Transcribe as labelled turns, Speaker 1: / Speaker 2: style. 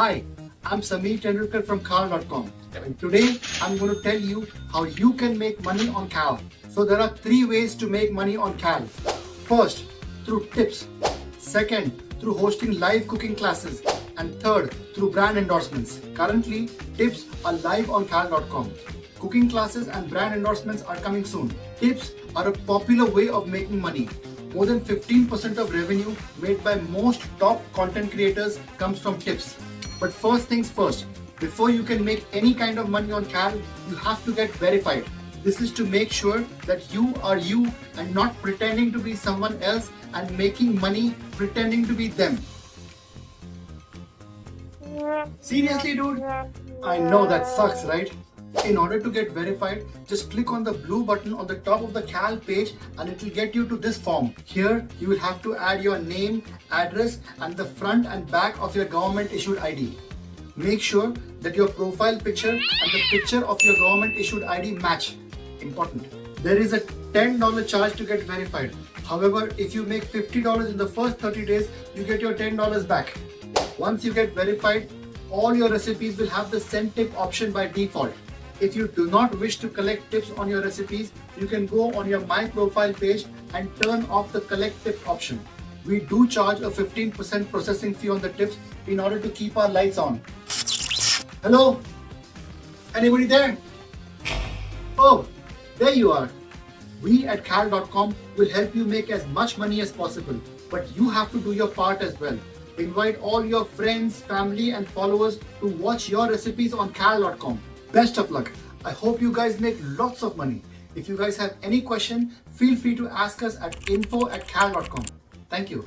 Speaker 1: Hi, I'm Sameer Tendulkar from Khal.com, and today I'm going to tell you how you can make money on Khal. So there are three ways to make money on Khal. First, through tips. Second, through hosting live cooking classes. And third, through brand endorsements. Currently, tips are live on Khal.com. Cooking classes and brand endorsements are coming soon. Tips are a popular way of making money. More than 15% of revenue made by most top content creators comes from tips. But first things first, before you can make any kind of money on Khal, you have to get verified. This is to make sure that you are you and not pretending to be someone else and making money pretending to be them. Seriously, dude? I know that sucks, right? In order to get verified, just click on the blue button on the top of the Khal page and it will get you to this form. Here, you will have to add your name, address and the front and back of your government issued ID. Make sure that your profile picture and the picture of your government issued ID match. Important. There is a $10 charge to get verified. However, if you make $50 in the first 30 days, you get your $10 back. Once you get verified, all your recipes will have the send tip option by default. If you do not wish to collect tips on your recipes, you can go on your My Profile page and turn off the collect tip option. We do charge a 15% processing fee on the tips in order to keep our lights on. Hello? Anybody there? Oh, there you are. We at Khal.com will help you make as much money as possible, but you have to do your part as well. Invite all your friends, family and followers to watch your recipes on Khal.com. Best of luck. I hope you guys make lots of money. If you guys have any question, feel free to ask us at info@khal.com. Thank you.